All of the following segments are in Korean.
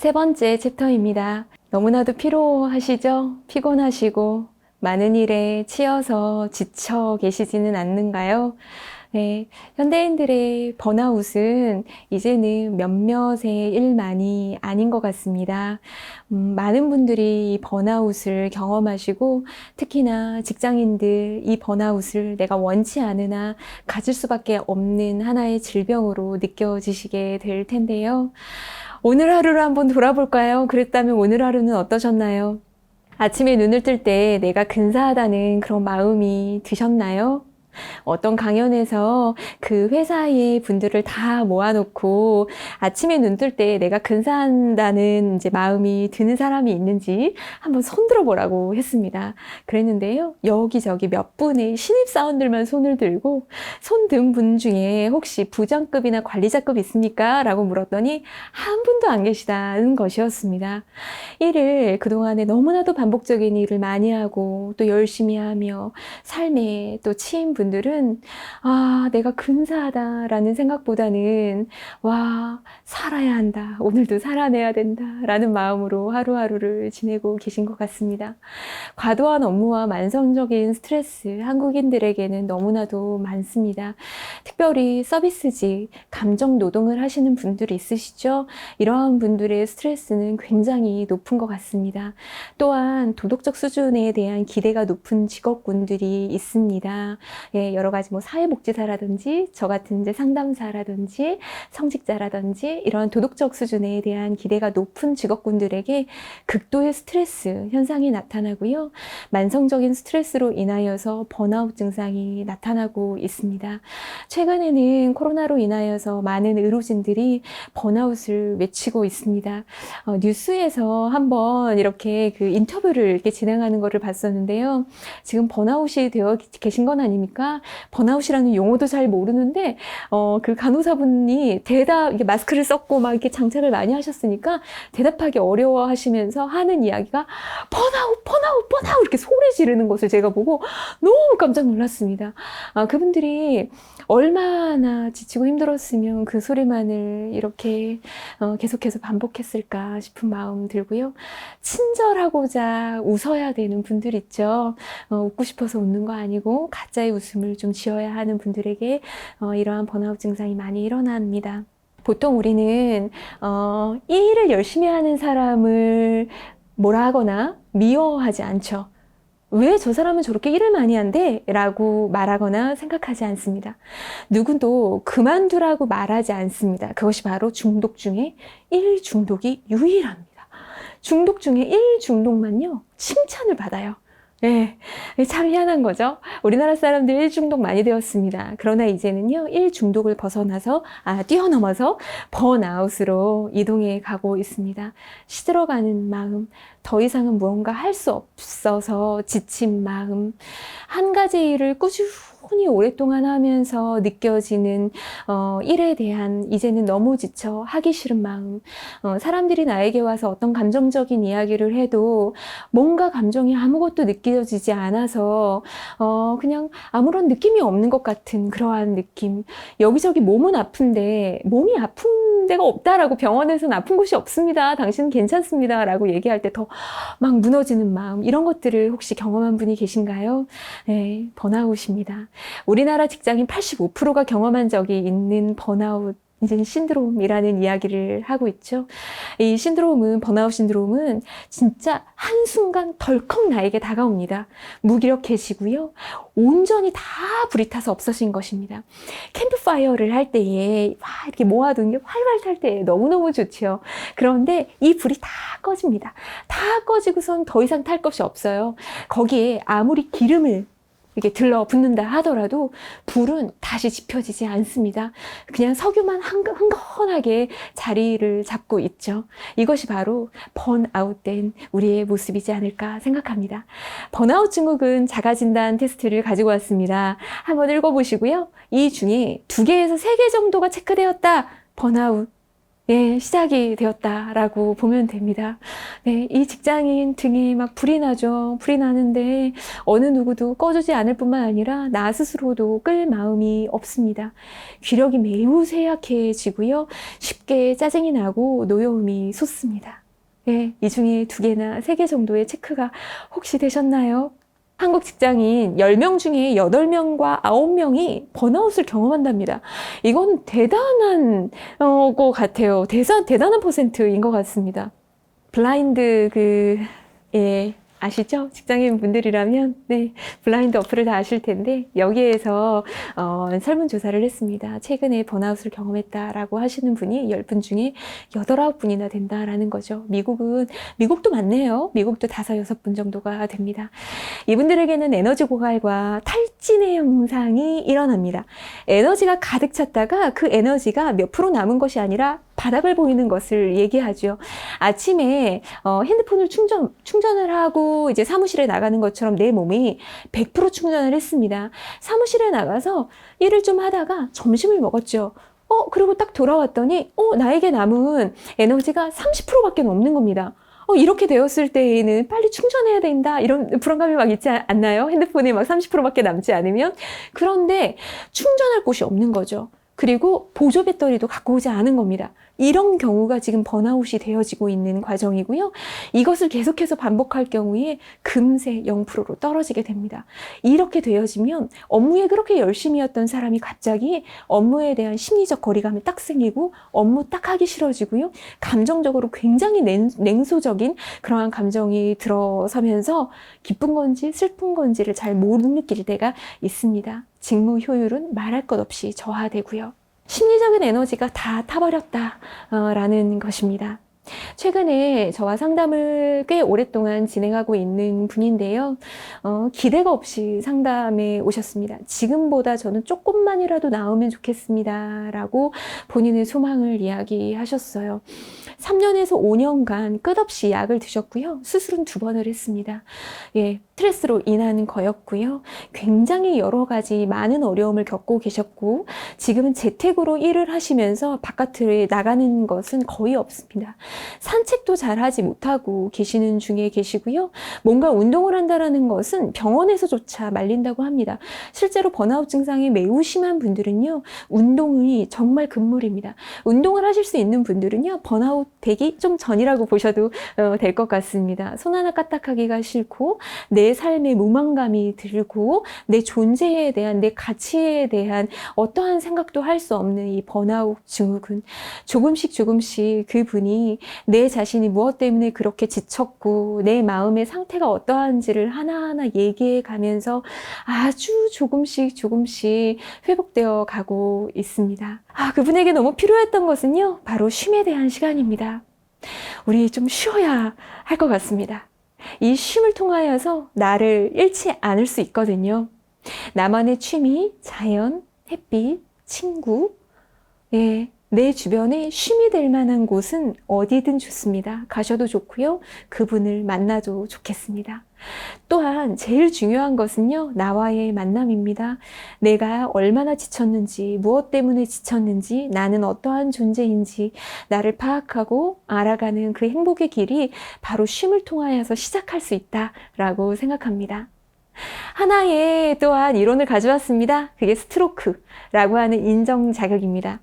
세 번째 챕터입니다. 너무나도 피로하시죠? 피곤하시고 많은 일에 치여서 지쳐 계시지는 않는가요? 네, 현대인들의 번아웃은 이제는 몇몇의 일만이 아닌 것 같습니다. 많은 분들이 이 번아웃을 경험하시고 특히나 직장인들 이 번아웃을 내가 원치 않으나 가질 수밖에 없는 하나의 질병으로 느껴지시게 될 텐데요. 오늘 하루를 한번 돌아볼까요? 그랬다면 오늘 하루는 어떠셨나요? 아침에 눈을 뜰 때 내가 근사하다는 그런 마음이 드셨나요? 어떤 강연에서 그 회사의 분들을 다 모아놓고 아침에 눈 뜰 때 내가 근사한다는 이제 마음이 드는 사람이 있는지 한번 손 들어보라고 했습니다. 그랬는데요. 여기저기 몇 분의 신입사원들만 손을 들고 손 든 분 중에 혹시 부장급이나 관리자급 있습니까? 라고 물었더니 한 분도 안 계시다는 것이었습니다. 일을 그동안에 너무나도 반복적인 일을 많이 하고 또 열심히 하며 삶에 또 치인 분들은 내가 근사하다라는 생각보다는 살아야 한다. 오늘도 살아내야 된다. 라는 마음으로 하루하루를 지내고 계신 것 같습니다. 과도한 업무와 만성적인 스트레스, 한국인들에게는 너무나도 많습니다. 특별히 서비스직, 감정 노동을 하시는 분들이 있으시죠? 이러한 분들의 스트레스는 굉장히 높은 것 같습니다. 또한 도덕적 수준에 대한 기대가 높은 직업군들이 있습니다. 여러 가지 사회복지사라든지 저 같은 이제 상담사라든지 성직자라든지 이런 도덕적 수준에 대한 기대가 높은 직업군들에게 극도의 스트레스 현상이 나타나고요. 만성적인 스트레스로 인하여서 번아웃 증상이 나타나고 있습니다. 최근에는 코로나로 인하여서 많은 의료진들이 번아웃을 외치고 있습니다. 뉴스에서 한번 이렇게 그 인터뷰를 이렇게 진행하는 거를 봤었는데요. 지금 번아웃이 되어 계신 건 아닙니까? 번아웃이라는 용어도 잘 모르는데 그 간호사분이 이게 마스크를 썼고 막 이렇게 장착을 많이 하셨으니까 대답하기 어려워하시면서 하는 이야기가 번아웃 이렇게 소리 지르는 것을 제가 보고 너무 깜짝 놀랐습니다. 그분들이 얼마나 지치고 힘들었으면 그 소리만을 이렇게 계속해서 반복했을까 싶은 마음 들고요. 친절하고자 웃어야 되는 분들 있죠. 웃고 싶어서 웃는 거 아니고 가짜의 웃음을 좀 지어야 하는 분들에게 이러한 번아웃 증상이 많이 일어납니다. 보통 우리는 이 일을 열심히 하는 사람을 뭐라 하거나 미워하지 않죠. 왜 저 사람은 저렇게 일을 많이 한대? 라고 말하거나 생각하지 않습니다. 누구도 그만두라고 말하지 않습니다. 그것이 바로 중독 중에 일 중독이 유일합니다. 중독 중에 일 중독만요, 칭찬을 받아요. 네, 참 희한한 거죠. 우리나라 사람들 일 중독 많이 되었습니다. 그러나 이제는요, 일 중독을 뛰어넘어서 번아웃으로 이동해 가고 있습니다. 시들어가는 마음, 더 이상은 무언가 할 수 없어서 지친 마음, 한 가지 일을 꾸준히 오랫동안 하면서 느껴지는 일에 대한 이제는 너무 지쳐 하기 싫은 마음, 사람들이 나에게 와서 어떤 감정적인 이야기를 해도 뭔가 감정이 아무것도 느껴지지 않아서 그냥 아무런 느낌이 없는 것 같은 그러한 느낌. 여기저기 몸은 아픈데 몸이 아픈 데가 없다라고, 병원에서는 아픈 곳이 없습니다. 당신은 괜찮습니다. 라고 얘기할 때 더 막 무너지는 마음, 이런 것들을 혹시 경험한 분이 계신가요? 네, 번아웃입니다. 우리나라 직장인 85%가 경험한 적이 있는 번아웃 신드롬이라는 이야기를 하고 있죠. 이 번아웃 신드롬은 진짜 한순간 덜컥 나에게 다가옵니다. 무기력해지고요. 온전히 다 불이 타서 없어진 것입니다. 캠프파이어를 할 때에 이렇게 모아둔 게 활활 탈 때 너무너무 좋죠. 그런데 이 불이 다 꺼집니다. 다 꺼지고선 더 이상 탈 것이 없어요. 거기에 아무리 기름을 이렇게 들러붙는다 하더라도 불은 다시 지펴지지 않습니다. 그냥 석유만 흥건하게 자리를 잡고 있죠. 이것이 바로 번아웃된 우리의 모습이지 않을까 생각합니다. 번아웃 증후군 자가진단 테스트를 가지고 왔습니다. 한번 읽어보시고요. 이 중에 2개에서 3개 정도가 체크되었다. 번아웃. 예, 시작이 되었다라고 보면 됩니다. 네, 이 직장인 등에 막 불이 나죠. 불이 나는데 어느 누구도 꺼주지 않을 뿐만 아니라 나 스스로도 끌 마음이 없습니다. 기력이 매우 쇠약해지고요. 쉽게 짜증이 나고 노여움이 솟습니다. 예, 이 중에 2개나 3개 정도의 체크가 혹시 되셨나요? 한국 직장인 10명 중에 8명과 9명이 번아웃을 경험한답니다. 이건 대단한 것 같아요. 대단한 퍼센트인 것 같습니다. 블라인드 예, 아시죠? 직장인 분들이라면, 네, 블라인드 어플을 다 아실 텐데, 여기에서, 설문조사를 했습니다. 최근에 번아웃을 경험했다라고 하시는 분이 10분 중에 8, 9분이나 된다라는 거죠. 미국도 많네요. 미국도 5, 6분 정도가 됩니다. 이분들에게는 에너지 고갈과 탈진의 현상이 일어납니다. 에너지가 가득 찼다가 그 에너지가 몇 프로 남은 것이 아니라 바닥을 보이는 것을 얘기하죠. 아침에 핸드폰을 충전을 하고 이제 사무실에 나가는 것처럼 내 몸이 100% 충전을 했습니다. 사무실에 나가서 일을 좀 하다가 점심을 먹었죠. 그리고 딱 돌아왔더니 나에게 남은 에너지가 30%밖에 없는 겁니다. 이렇게 되었을 때에는 빨리 충전해야 된다 이런 불안감이 막 있지 않나요? 핸드폰에 막 30%밖에 남지 않으면. 그런데 충전할 곳이 없는 거죠. 그리고 보조 배터리도 갖고 오지 않은 겁니다. 이런 경우가 지금 번아웃이 되어지고 있는 과정이고요. 이것을 계속해서 반복할 경우에 금세 0%로 떨어지게 됩니다. 이렇게 되어지면 업무에 그렇게 열심히 했던 사람이 갑자기 업무에 대한 심리적 거리감이 딱 생기고 업무 딱 하기 싫어지고요. 감정적으로 굉장히 냉소적인 그러한 감정이 들어서면서 기쁜 건지 슬픈 건지를 잘 못 느낄 때가 있습니다. 직무 효율은 말할 것 없이 저하되고요. 심리적인 에너지가 다 타버렸다라는 것입니다. 최근에 저와 상담을 꽤 오랫동안 진행하고 있는 분인데요. 기대가 없이 상담에 오셨습니다. 지금보다 저는 조금만이라도 나으면 좋겠습니다. 라고 본인의 소망을 이야기하셨어요. 3년에서 5년간 끝없이 약을 드셨고요. 수술은 2번을 했습니다. 예, 스트레스로 인한 거였고요. 굉장히 여러 가지 많은 어려움을 겪고 계셨고 지금은 재택으로 일을 하시면서 바깥에 나가는 것은 거의 없습니다. 산책도 잘 하지 못하고 계시는 중에 계시고요. 뭔가 운동을 한다는 것은 병원에서조차 말린다고 합니다. 실제로 번아웃 증상이 매우 심한 분들은요. 운동이 정말 금물입니다. 운동을 하실 수 있는 분들은요. 번아웃 되기 좀 전이라고 보셔도 될 것 같습니다. 손 하나 까딱하기가 싫고 내 삶에 무망감이 들고 내 존재에 대한 내 가치에 대한 어떠한 생각도 할 수 없는 이 번아웃 증후군 조금씩 그분이 내 자신이 무엇 때문에 그렇게 지쳤고 내 마음의 상태가 어떠한지를 하나하나 얘기해 가면서 아주 조금씩 회복되어 가고 있습니다. 그분에게 너무 필요했던 것은요, 바로 쉼에 대한 시간입니다. 우리 좀 쉬어야 할 것 같습니다. 이 쉼을 통하여서 나를 잃지 않을 수 있거든요. 나만의 취미, 자연, 햇빛, 친구, 내 주변에 쉼이 될 만한 곳은 어디든 좋습니다. 가셔도 좋고요. 그분을 만나도 좋겠습니다. 또한 제일 중요한 것은요. 나와의 만남입니다. 내가 얼마나 지쳤는지, 무엇 때문에 지쳤는지, 나는 어떠한 존재인지 나를 파악하고 알아가는 그 행복의 길이 바로 쉼을 통하여서 시작할 수 있다라고 생각합니다. 하나의 또한 이론을 가져왔습니다. 그게 스트로크라고 하는 인정 자격입니다.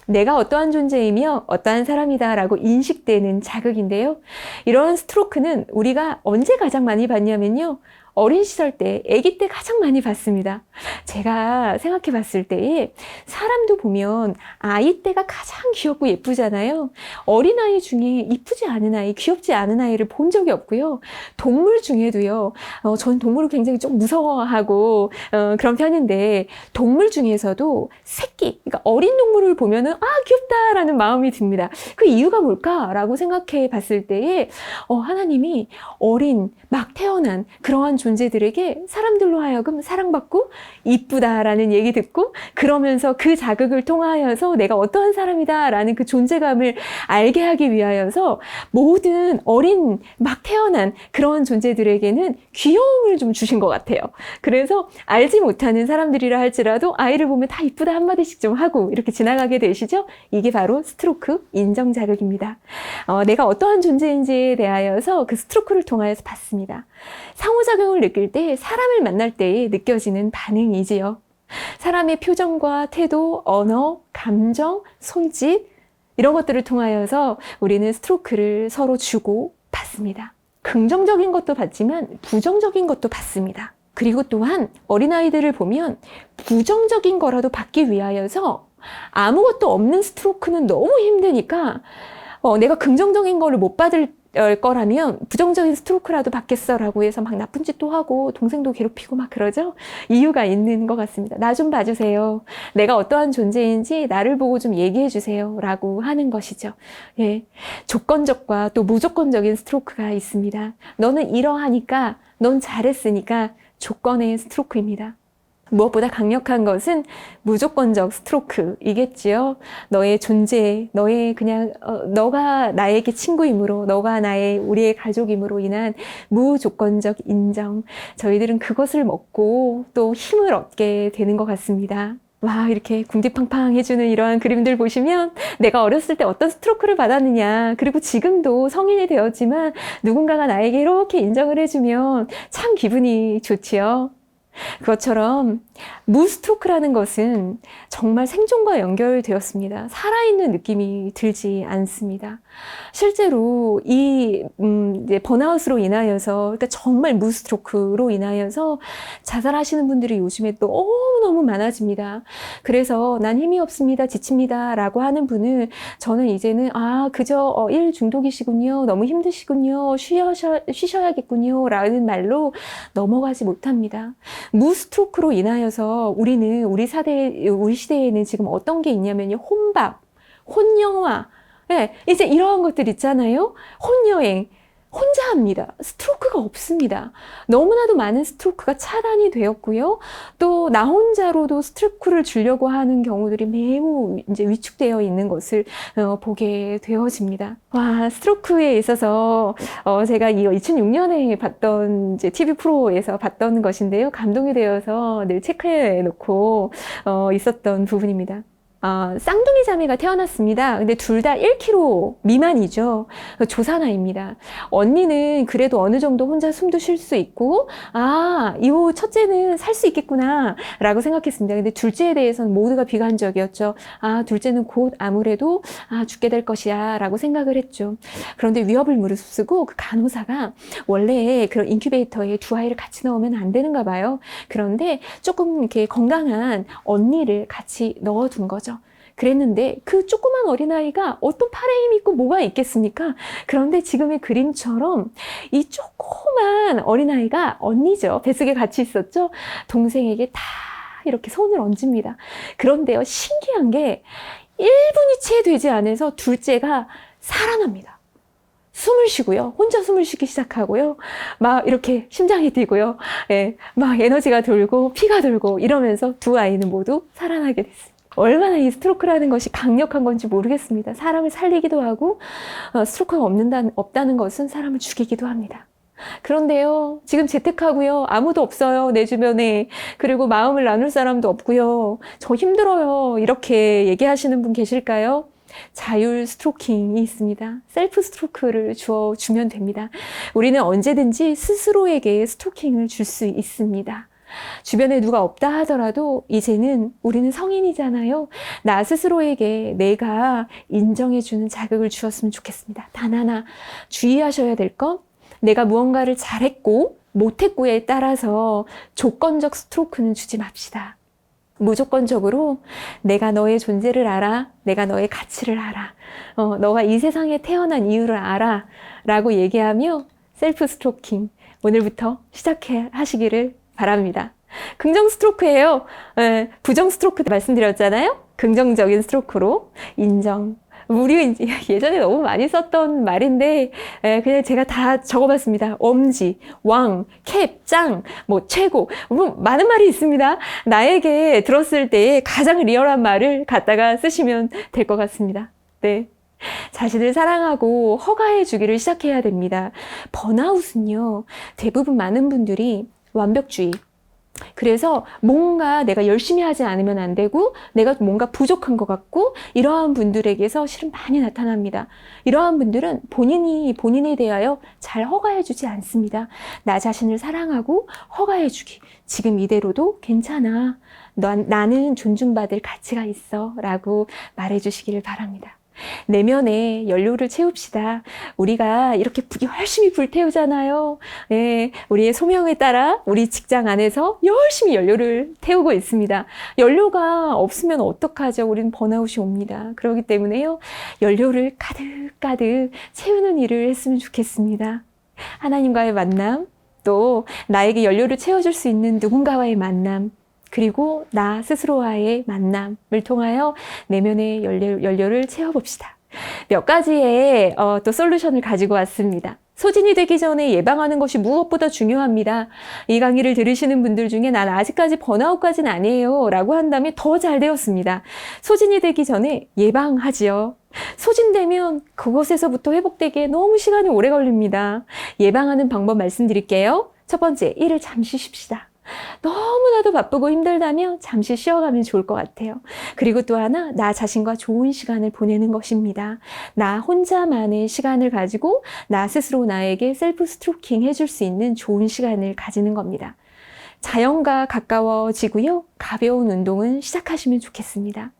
내가 어떠한 존재이며 어떠한 사람이다 라고 인식되는 자극인데요. 이런 스트로크는 우리가 언제 가장 많이 봤냐면요. 어린 시절 때, 아기 때 가장 많이 봤습니다. 제가 생각해 봤을 때에 사람도 보면 아이 때가 가장 귀엽고 예쁘잖아요. 어린아이 중에 이쁘지 않은 아이, 귀엽지 않은 아이를 본 적이 없고요. 동물 중에도요. 저는 동물을 굉장히 좀 무서워하고 그런 편인데 동물 중에서도 새끼, 그러니까 어린 동물을 보면은 귀엽다라는 마음이 듭니다. 그 이유가 뭘까라고 생각해 봤을 때에 하나님이 어린, 막 태어난 그러한 존재들에게 사람들로 하여금 사랑받고 이쁘다라는 얘기 듣고 그러면서 그 자극을 통하여서 내가 어떠한 사람이다라는 그 존재감을 알게 하기 위하여서 모든 어린 막 태어난 그런 존재들에게는 귀여움을 좀 주신 것 같아요. 그래서 알지 못하는 사람들이라 할지라도 아이를 보면 다 이쁘다 한마디씩 좀 하고 이렇게 지나가게 되시죠? 이게 바로 스트로크 인정 자극입니다. 내가 어떠한 존재인지에 대하여서 그 스트로크를 통하여서 받습니다. 상호작용을 느낄 때 사람을 만날 때에 느껴지는 반응이지요. 사람의 표정과 태도, 언어, 감정, 손짓 이런 것들을 통하여서 우리는 스트로크를 서로 주고 받습니다. 긍정적인 것도 받지만 부정적인 것도 받습니다. 그리고 또한 어린아이들을 보면 부정적인 거라도 받기 위하여서 아무것도 없는 스트로크는 너무 힘드니까 내가 긍정적인 거를 못 받을 거라면 부정적인 스트로크라도 받겠어라고 해서 막 나쁜 짓도 하고 동생도 괴롭히고 막 그러죠. 이유가 있는 것 같습니다. 나 좀 봐주세요. 내가 어떠한 존재인지 나를 보고 좀 얘기해 주세요 라고 하는 것이죠. 예, 조건적과 또 무조건적인 스트로크가 있습니다. 너는 이러하니까 넌 잘했으니까 조건의 스트로크입니다. 무엇보다 강력한 것은 무조건적 스트로크이겠지요. 너의 존재, 너가 나에게 친구이므로, 너가 우리의 가족이므로 인한 무조건적 인정. 저희들은 그것을 먹고 또 힘을 얻게 되는 것 같습니다. 와, 이렇게 궁디팡팡 해주는 이러한 그림들 보시면 내가 어렸을 때 어떤 스트로크를 받았느냐, 그리고 지금도 성인이 되었지만 누군가가 나에게 이렇게 인정을 해주면 참 기분이 좋지요. 그것처럼 무스트로크라는 것은 정말 생존과 연결되었습니다. 살아있는 느낌이 들지 않습니다. 실제로 이제 번아웃으로 인하여서, 그러니까 정말 무스트로크로 인하여서 자살하시는 분들이 요즘에 너무너무 많아집니다. 그래서 난 힘이 없습니다, 지칩니다 라고 하는 분은 저는 이제는 그저 일 중독이시군요, 너무 힘드시군요, 쉬셔야겠군요 라는 말로 넘어가지 못합니다. 무스트로크로 인하여서 우리 시대에는 지금 어떤 게 있냐면요. 혼밥, 혼영화, 네, 이제 이러한 것들 있잖아요. 혼여행, 혼자 합니다. 스트로크가 없습니다. 너무나도 많은 스트로크가 차단이 되었고요. 또 나 혼자로도 스트로크를 주려고 하는 경우들이 매우 이제 위축되어 있는 것을 보게 되어집니다. 와, 스트로크에 있어서 제가 이 2006년에 봤던 이제 TV 프로에서 봤던 것인데요. 감동이 되어서 늘 체크해 놓고 있었던 부분입니다. 쌍둥이 자매가 태어났습니다. 근데 둘 다 1kg 미만이죠. 조산아입니다. 언니는 그래도 어느 정도 혼자 숨도 쉴 수 있고, 이 첫째는 살 수 있겠구나 라고 생각했습니다. 근데 둘째에 대해서는 모두가 비관적이었죠. 둘째는 곧 아무래도 죽게 될 것이야 라고 생각을 했죠. 그런데 위협을 무릅쓰고 그 간호사가 원래 그런 인큐베이터에 두 아이를 같이 넣으면 안 되는가 봐요. 그런데 조금 이렇게 건강한 언니를 같이 넣어둔 거죠. 그랬는데 그 조그만 어린아이가 어떤 팔에 힘이 있고 뭐가 있겠습니까? 그런데 지금의 그림처럼 이 조그만 어린아이가 언니죠. 뱃속에 같이 있었죠. 동생에게 다 이렇게 손을 얹습니다. 그런데요, 신기한 게 1분이 채 되지 않아서 둘째가 살아납니다. 숨을 쉬고요. 혼자 숨을 쉬기 시작하고요. 막 이렇게 심장이 뛰고요. 예, 막 에너지가 돌고 피가 돌고 이러면서 두 아이는 모두 살아나게 됐습니다. 얼마나 이 스트로크라는 것이 강력한 건지 모르겠습니다. 사람을 살리기도 하고 스트로크가 없다는 것은 사람을 죽이기도 합니다. 그런데요, 지금 재택하고요, 아무도 없어요, 내 주변에. 그리고 마음을 나눌 사람도 없고요, 저 힘들어요, 이렇게 얘기하시는 분 계실까요? 자율 스트로킹이 있습니다. 셀프 스트로크를 주면 됩니다. 우리는 언제든지 스스로에게 스트로킹을 줄 수 있습니다. 주변에 누가 없다 하더라도 이제는 우리는 성인이잖아요. 나 스스로에게 내가 인정해주는 자극을 주었으면 좋겠습니다. 단 하나 주의하셔야 될 건, 내가 무언가를 잘했고 못했고에 따라서 조건적 스트로크는 주지 맙시다. 무조건적으로 내가 너의 존재를 알아, 내가 너의 가치를 알아, 너가 이 세상에 태어난 이유를 알아 라고 얘기하며 셀프 스트로킹 오늘부터 하시기를 바랍니다. 긍정 스트로크예요. 부정 스트로크 말씀드렸잖아요. 긍정적인 스트로크로 인정, 우리 이제 예전에 너무 많이 썼던 말인데 그냥 제가 다 적어봤습니다. 엄지, 왕, 캡, 짱, 뭐 최고, 뭐 많은 말이 있습니다. 나에게 들었을 때 가장 리얼한 말을 갖다가 쓰시면 될 것 같습니다. 네. 자신을 사랑하고 허가해 주기를 시작해야 됩니다. 번아웃은요, 대부분 많은 분들이 완벽주의. 그래서 뭔가 내가 열심히 하지 않으면 안 되고 내가 뭔가 부족한 것 같고 이러한 분들에게서 실은 많이 나타납니다. 이러한 분들은 본인에 대하여 잘 허가해 주지 않습니다. 나 자신을 사랑하고 허가해 주기. 지금 이대로도 괜찮아. 나는 존중받을 가치가 있어. 라고 말해 주시기를 바랍니다. 내면에 연료를 채웁시다. 우리가 이렇게 열심히 불태우잖아요. 네, 우리의 소명에 따라 우리 직장 안에서 열심히 연료를 태우고 있습니다. 연료가 없으면 어떡하죠? 우리는 번아웃이 옵니다. 그렇기 때문에요, 연료를 가득가득 채우는 일을 했으면 좋겠습니다. 하나님과의 만남, 또 나에게 연료를 채워줄 수 있는 누군가와의 만남, 그리고 나 스스로와의 만남을 통하여 내면의 연료를 채워봅시다. 몇 가지의 또 솔루션을 가지고 왔습니다. 소진이 되기 전에 예방하는 것이 무엇보다 중요합니다. 이 강의를 들으시는 분들 중에 난 아직까지 번아웃까지는 아니에요 라고 한다면 더 잘 되었습니다. 소진이 되기 전에 예방하지요. 소진되면 그것에서부터 회복되기에 너무 시간이 오래 걸립니다. 예방하는 방법 말씀드릴게요. 첫 번째, 일을 잠시 쉽시다. 너무나도 바쁘고 힘들다면 잠시 쉬어가면 좋을 것 같아요. 그리고 또 하나, 나 자신과 좋은 시간을 보내는 것입니다. 나 혼자만의 시간을 가지고 나 스스로 나에게 셀프 스토킹 해줄 수 있는 좋은 시간을 가지는 겁니다. 자연과 가까워지고요, 가벼운 운동은 시작하시면 좋겠습니다.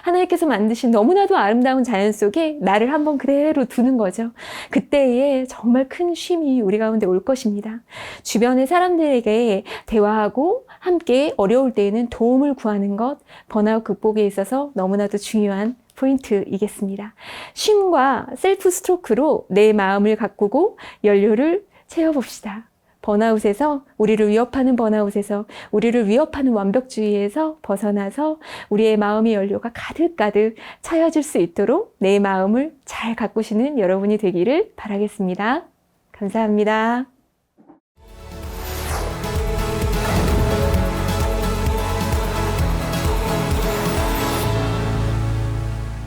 하나님께서 만드신 너무나도 아름다운 자연 속에 나를 한번 그대로 두는 거죠. 그때에 정말 큰 쉼이 우리 가운데 올 것입니다. 주변의 사람들에게 대화하고 함께 어려울 때에는 도움을 구하는 것, 번아웃 극복에 있어서 너무나도 중요한 포인트이겠습니다. 쉼과 셀프 스트로크로 내 마음을 가꾸고 연료를 채워봅시다. 번아웃에서, 우리를 위협하는 번아웃에서, 우리를 위협하는 완벽주의에서 벗어나서 우리의 마음의 연료가 가득가득 차여질 수 있도록 내 마음을 잘 가꾸시는 여러분이 되기를 바라겠습니다. 감사합니다.